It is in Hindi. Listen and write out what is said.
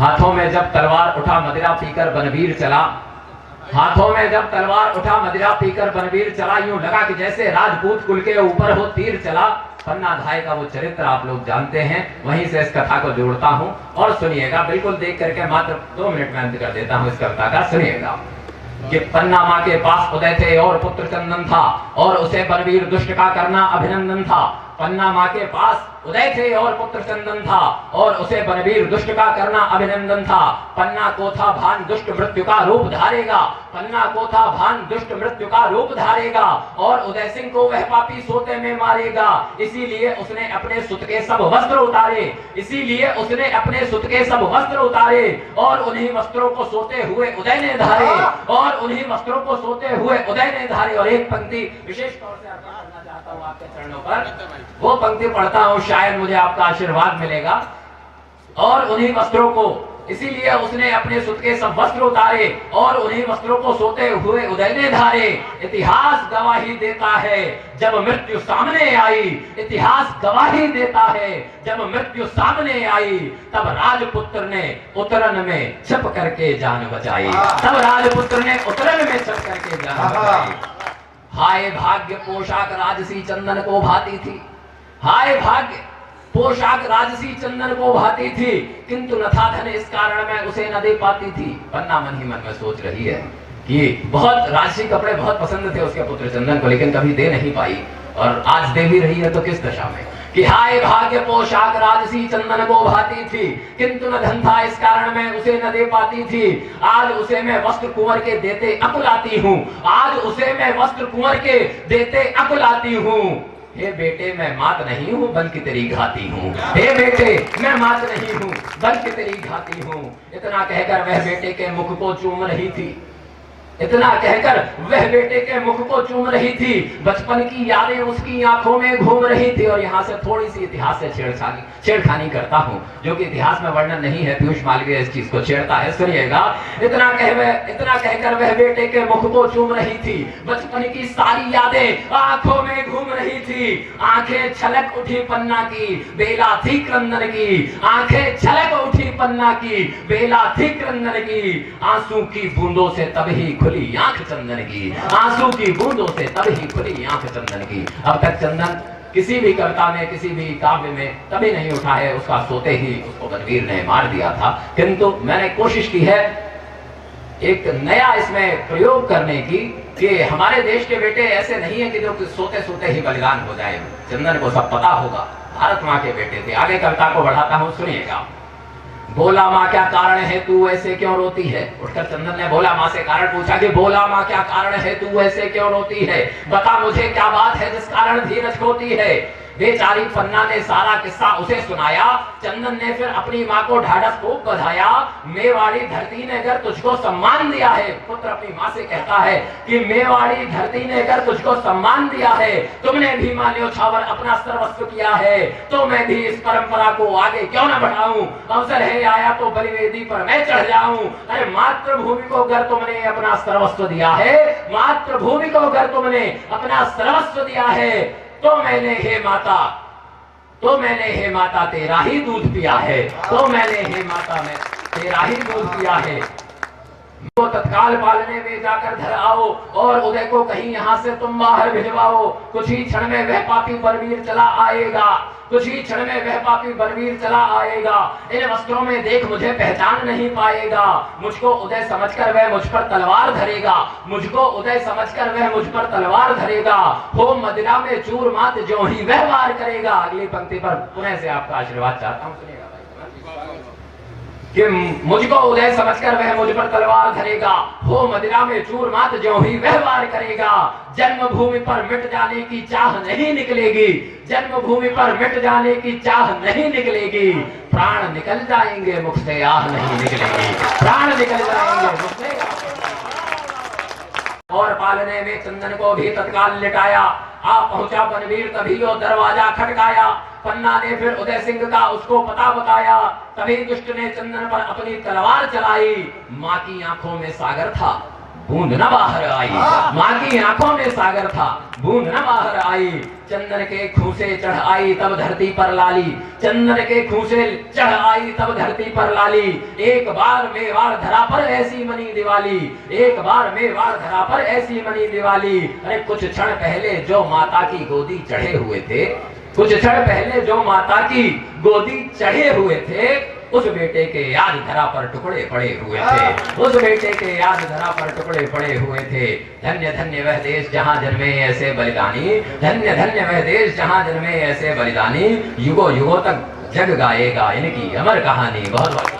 हाथों में जब तलवार उठा मदिरा पीकर बनवीर चला, हाथों में जब तलवार उठा मदिरा पीकर बनवीर चला, यूं लगा कि जैसे राजपूत कुल के ऊपर हो तीर चला। पन्ना अध्याय का वो चरित्र आप लोग जानते हैं, वहीं से इस कथा को जोड़ता हूं और सुनिएगा, बिल्कुल देख करके मात्र 2 मिनट में अंत कर देता हूं इस कविता का। सुनिएगा कि पन्ना माँ के पास उदय थे और पुत्र चंदन था, और उसे बनवीर दुष्ट का करना अभिनंदन था। पन्ना माँ के पास उदय थे और पुत्र चंदन था, और उसे बनवीर दुष्ट का करना अभिनंदन था। पन्ना को था भान दुष्ट मृत्यु का रूप धारेगा, पन्ना को था भान दुष्ट मृत्यु का रूप धारेगा, और उदय सिंह को वह पापी सोते में मारेगा। इसीलिए उसने अपने सुत के सब वस्त्र उतारे, इसीलिए उसने अपने सुत के सब वस्त्र उतारे, और उन्हीं वस्त्रों को सोते हुए उदय ने धारे, और उन्हीं वस्त्रों को सोते हुए उदय ने धारे। और एक पंक्ति विशेष तौर से अर्पण करना चाहता हूँ आपके चरणों पर, वो पंक्ति पढ़ता हूँ, शायद मुझे आपका आशीर्वाद मिलेगा। और उन्हीं वस्त्रों को, इसीलिए उसने अपने सुत के सब वस्त्र उतारे, और उन्हीं वस्त्रों को सोते हुए उदय ने धारे। इतिहास गवाही देता है जब मृत्यु सामने आई, इतिहास गवाही देता है जब मृत्यु सामने आई। तब राजपुत्र ने उतरन में छिप करके जान बचाई, तब राजपुत्र ने उतरन में छिप करके जान बचाई। हाय भाग्य पोशाक राजसी चंदन को भाती थी, हाय भाग्य पोशाक राजसी चंदन को भाती थी, किंतु न था धन इस कारण मैं उसे न दे पाती थी। पन्ना मन ही मन में सोच रही है कि बहुत राजसी कपड़े बहुत पसंद थे उसके पुत्र चंदन को, लेकिन कभी दे नहीं पाई, और आज दे भी रही है तो किस दशा में। कि हाय भाग्य पोशाक राजसी चंदन को भाती थी, किंतु न धन था इस कारण मैं उसे न दे पाती थी। आज उसे मैं वस्त्र कुंवर के देते अकुलाती हूँ, आज उसे मैं वस्त्र कुंवर के देते अकुलाती हूँ। हे बेटे मैं मात नहीं हूँ बल्कि तेरी घाती हूँ, हे बेटे मैं मात नहीं हूँ बल्कि तेरी घाती हूँ। इतना कहकर वह बेटे के मुख को चूम रही थी, इतना कहकर वह बेटे के मुख को चूम रही थी। बचपन की यादें उसकी आंखों में घूम रही थी। और यहाँ से थोड़ी सी इतिहास से छेड़खानी करता हूँ, जो कि इतिहास में वर्णन नहीं है, पीयूष मालवीय इस चीज को छेड़ता है, सुनिएगा। इतना कहकर वह बेटे के मुख को चूम रही थी। बचपन की सारी यादें आंखों में घूम रही थी। आंखें छलक उठी पन्ना की, बेला थी क्रंदन की, आंखें छलक उठी पन्ना की, बेला थी क्रंदन की। आंसू की बूंदों से तभी खुली आंख चंदन की, आंसू की बूंदों से तभी खुली आंख चंदन की। अब तक चंदन किसी भी कविता में, किसी भी काव्य में तभी नहीं उठा है, उसका सोते ही उसको बनवीर ने मार दिया था। किंतु मैंने कोशिश की है एक नया इसमें प्रयोग करने की, कि हमारे देश के बेटे ऐसे नहीं है कि जो सोते सोते ही बलिदान हो जाए। चंदन को सब पता होगा, भारत माँ के बेटे थे। आगे कविता को बढ़ाता हूँ, सुनिएगा। बोला माँ क्या कारण है तू ऐसे क्यों रोती है। उठकर चंदन ने बोला माँ से कारण पूछा कि बोला माँ क्या कारण है तू ऐसे क्यों रोती है, बता मुझे क्या बात है जिस कारण धीरज खोती है। बेचारी पन्ना ने सारा किस्सा उसे सुनाया। चंदन ने फिर अपनी माँ को ढाढ़स खूब बधाया। मेवाड़ी धरती ने अगर तुझको सम्मान दिया है, पुत्र अपनी माँ से कहता है कि मेवाड़ी धरती ने अगर तुझको सम्मान दिया है, तुमने भी न्योछावर अपना सर्वस्व किया है, तो मैं भी इस परंपरा को आगे क्यों न बढ़ाऊं। अवसर है आया तो बलिवेदी पर मैं चढ़ जाऊं। अरे मातृभूमि को अगर तुमने अपना सर्वस्व दिया है, मातृभूमि को अगर तुमने अपना सर्वस्व दिया है, तो मैंने हे माता तेरा ही दूध पिया है, तो मैंने हे माता में तेरा ही दूध पिया है। तो तत्काल पालने में जाकर धर आओ, और उदय को कहीं यहाँ से तुम बाहर भिजवाओ। कुछ ही क्षण में वह पापी बनवीर चला आएगा, कुछ ही क्षण में वह पापी बनवीर चला आएगा। इन वस्त्रों में देख मुझे पहचान नहीं पाएगा। मुझको उदय समझकर वह मुझ पर तलवार धरेगा, मुझको उदय समझकर वह मुझ पर तलवार धरेगा। हो मदिरा में चूर मात जो ही वह वार करेगा। अगली पंक्ति पर पुनः से आपका आशीर्वाद चाहता हूँ, सुनिएगा कि मुझको उदय समझकर वह मुझ पर तलवार धरेगा। हो मदिरा में चूर मात जो ही वह वार करेगा। जन्मभूमि पर मिट जाने की चाह नहीं निकलेगी, जन्मभूमि पर मिट जाने की चाह नहीं निकलेगी। प्राण निकल जाएंगे मुख से आह नहीं निकलेगी, प्राण निकल जाएंगे मुख से। और पालने में चंदन को भी तत्काल लिटाया। आ पहुंचा बनवीर तभी वो दरवाजा खटकाया। पन्ना ने फिर उदय सिंह का उसको पता बताया। तभी दुष्ट ने चंदन पर अपनी तलवार चलाई। माँ की आंखों में सागर था, बूंद न बाहर आई। माँ की आंखों में सागर था, बूंद न बाहर आई। चंदन के खूंसे चढ़ आई तब धरती पर लाली, चंदन के खूंसे चढ़ आई तब धरती पर लाली। एक बार मेवाड़ धरा पर ऐसी मनी दिवाली, एक बार मेवाड़ धरा पर ऐसी मनी दिवाली। अरे कुछ क्षण पहले जो माता की गोदी चढ़े हुए थे, कुछ क्षण पहले जो माता की गोदी चढ़े हुए थे, उस बेटे के याद धरा पर टुकड़े पड़े हुए थे, उस बेटे के याद धरा पर टुकड़े पड़े हुए थे। धन्य धन्य वह देश जहां जन्मे ऐसे बलिदानी, धन्य धन्य वह देश जहां जन्मे ऐसे बलिदानी। युगों युगों तक जग गाएगा इनकी अमर कहानी। बहुत बहुत